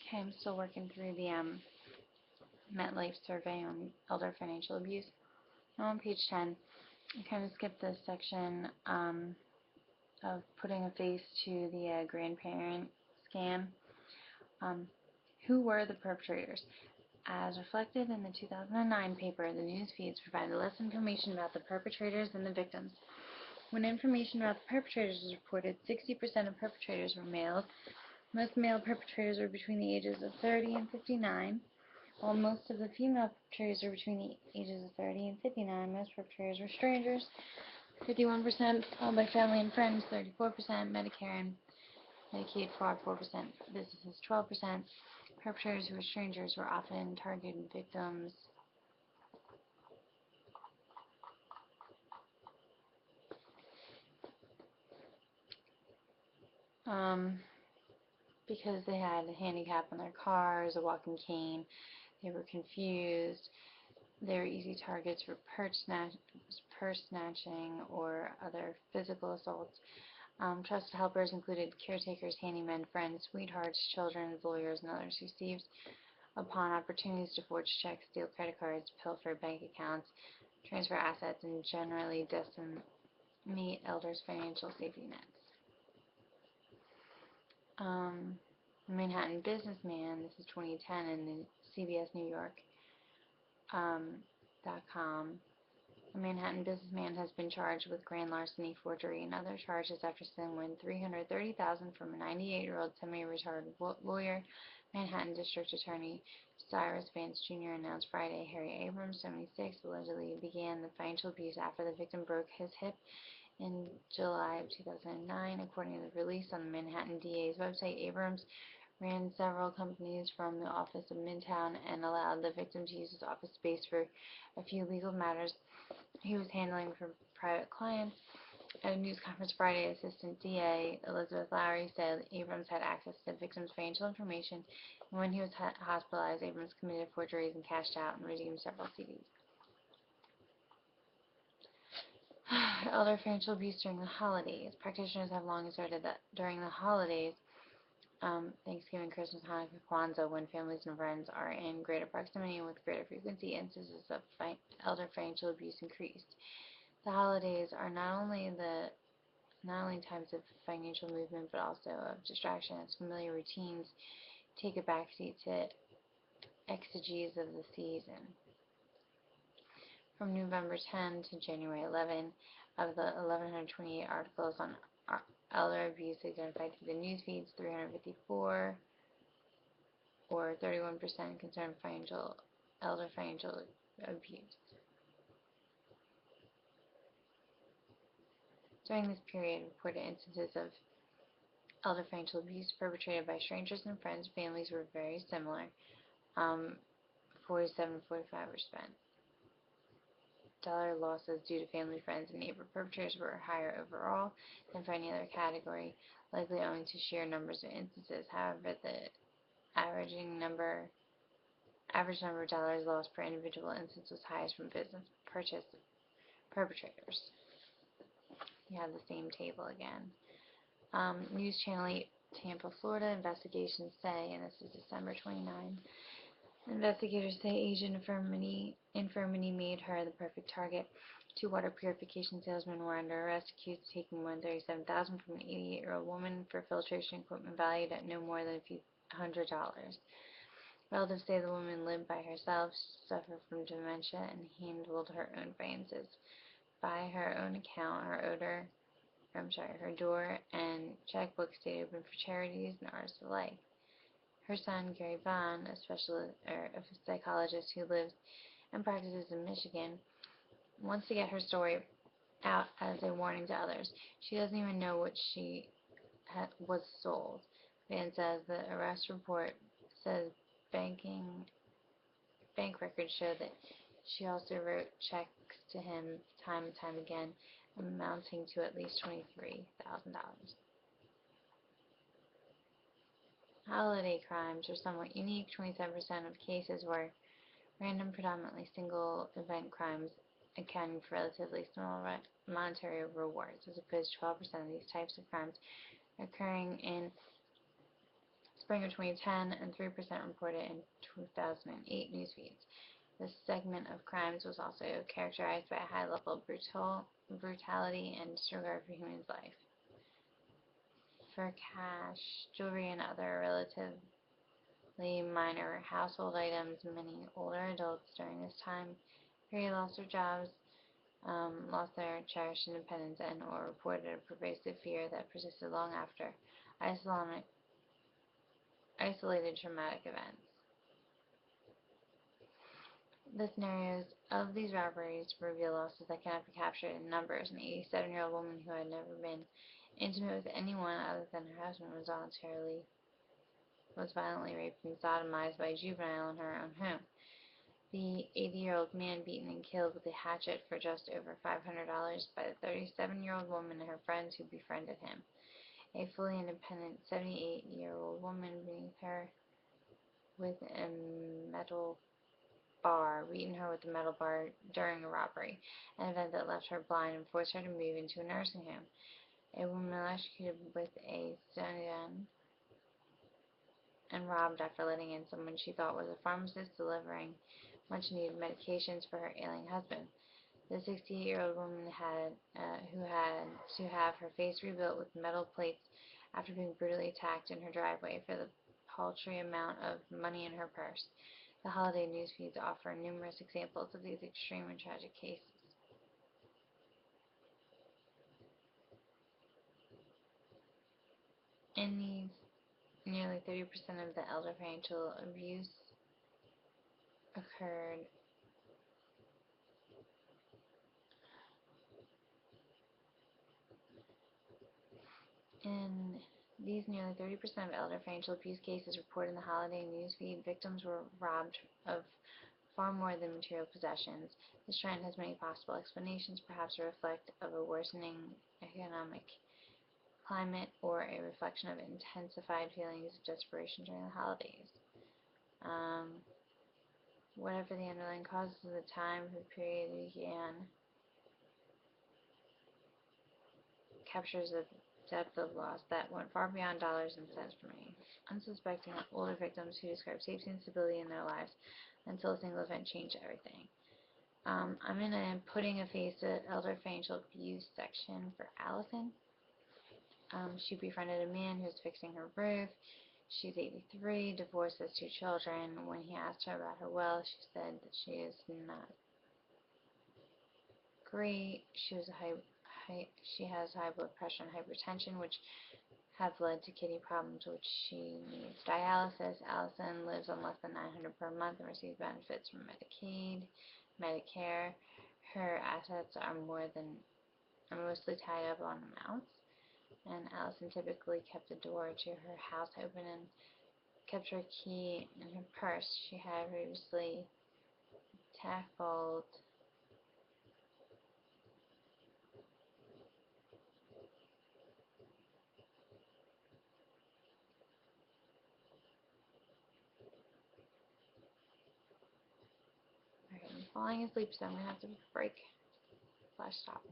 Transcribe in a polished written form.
Okay, I'm still working through the MetLife survey on elder financial abuse. Now on page 10, I kind of skipped this section of putting a face to the grandparent scam. Um, who were the perpetrators? As reflected in the 2009 paper, the news feeds provided less information about the perpetrators than the victims. When information about the perpetrators was reported, 60% of perpetrators were males. Most male perpetrators were between the ages of 30 and 59. While most of the female perpetrators were between the ages of 30 and 59, most perpetrators were strangers, 51%, followed by family and friends, 34%, Medicare and Medicaid fraud, 4%, businesses, 12%. Perpetrators who were strangers were often targeted victims um, because they had a handicap on their cars, a walking cane, they were confused, they were easy targets for purse snatching or other physical assaults. Trusted helpers included caretakers, handymen, friends, sweethearts, children, lawyers, and others who seized upon opportunities to forge checks, steal credit cards, pilfer bank accounts, transfer assets, and generally decimate elders' financial safety nets. Manhattan businessman, this is 2010 in the CBS New York .com. A Manhattan businessman has been charged with grand larceny, forgery, and other charges after stealing $330,000 from a 98-year-old semi-retired lawyer. Manhattan District Attorney Cyrus Vance Jr. announced Friday Harry Abrams, 76, allegedly began the financial abuse after the victim broke his hip in July of 2009. According to the release on the Manhattan DA's website, Abrams ran several companies from the office of Midtown and allowed the victim to use his office space for a few legal matters he was handling for private clients. At a news conference Friday, Assistant DA Elizabeth Lowry said Abrams had access to the victim's financial information, and when he was hospitalized, Abrams committed forgeries and cashed out and redeemed several CDs. Elder financial abuse during the holidays. Practitioners have long asserted that during the holidays, Thanksgiving, Christmas, Hanukkah, Kwanzaa, when families and friends are in greater proximity and with greater frequency, instances of elder financial abuse increased. The holidays are not only times of financial movement, but also of distraction, as familiar routines take a backseat to exegesis of the season. From November 10 to January 11, of the 1,128 articles on elder abuse identified through the news feeds, 354, or 31%, concerned elder financial abuse. During this period, reported instances of elder financial abuse perpetrated by strangers and friends, families were very similar. 47, 45%. Dollar losses due to family, friends, and neighbor perpetrators were higher overall than for any other category, likely owing to sheer numbers of instances. However, the average number of dollars lost per individual instance was highest from business purchase perpetrators. You have the same table again. News Channel 8, Tampa, Florida, investigations say, and this is December 29, investigators say Asian infirmity made her the perfect target. Two water purification salesmen were under arrest, accused of taking $137,000 from an 88-year-old woman for filtration equipment valued at no more than a few $100. Relatives say the woman lived by herself, suffered from dementia, and handled her own finances. By her own account, her door and checkbook stayed open for charities and artists alike. Her son, Gary Vaughn, a psychologist who lives and practices in Michigan, wants to get her story out as a warning to others. She doesn't even know what she was sold. Van says the arrest report says bank records show that she also wrote checks to him time and time again, amounting to at least $23,000. Holiday crimes are somewhat unique. 27% of cases were random, predominantly single event crimes, accounting for relatively small monetary rewards, as opposed to 12% of these types of crimes occurring in spring of 2010 and 3% reported in 2008 news feeds. This segment of crimes was also characterized by a high level of brutality and disregard for human life. For cash, jewelry, and other relatively minor household items, many older adults during this time period lost their jobs, lost their cherished independence, and or reported a pervasive fear that persisted long after isolated traumatic events. The scenarios of these robberies reveal losses that cannot be captured in numbers. An 87-year-old woman who had never been intimate with anyone other than her husband was violently raped and sodomized by a juvenile in her own home. The 80-year-old man beaten and killed with a hatchet for just over $500 by the 37-year-old woman and her friends who befriended him. A fully independent 78-year-old woman beneath her with a beaten her with a metal bar during a robbery, an event that left her blind and forced her to move into a nursing home. A woman electrocuted with a stun gun and robbed after letting in someone she thought was a pharmacist delivering much-needed medications for her ailing husband. The 68-year-old woman who had to have her face rebuilt with metal plates after being brutally attacked in her driveway for the paltry amount of money in her purse. The holiday news feeds offer numerous examples of these extreme and tragic cases. In these, nearly 30% of the elder financial abuse occurred in these nearly 30% of elder financial abuse cases reported in the holiday newsfeed. Victims were robbed of far more than material possessions. This trend has many possible explanations, perhaps a reflect of a worsening economic climate or a reflection of intensified feelings of desperation during the holidays. Whatever the underlying causes of the time the period began, captures a depth of loss that went far beyond dollars and cents for me. Unsuspecting older victims who describe safety and stability in their lives until a single event changed everything. I'm in a Putting a Face to Elder Financial Abuse section for Allison. She befriended a man who was fixing her roof. She's 83, divorced, has 2 children. When he asked her about her wealth, she said that she is not great. She has high blood pressure and hypertension, which have led to kidney problems, which she needs dialysis. Allison lives on less than $900 per month and receives benefits from Medicaid, Medicare. Her assets are mostly tied up on amounts, and Allison typically kept the door to her house open and kept her key in her purse. She had previously tackled I'm falling asleep, so I'm going to have to break/stop.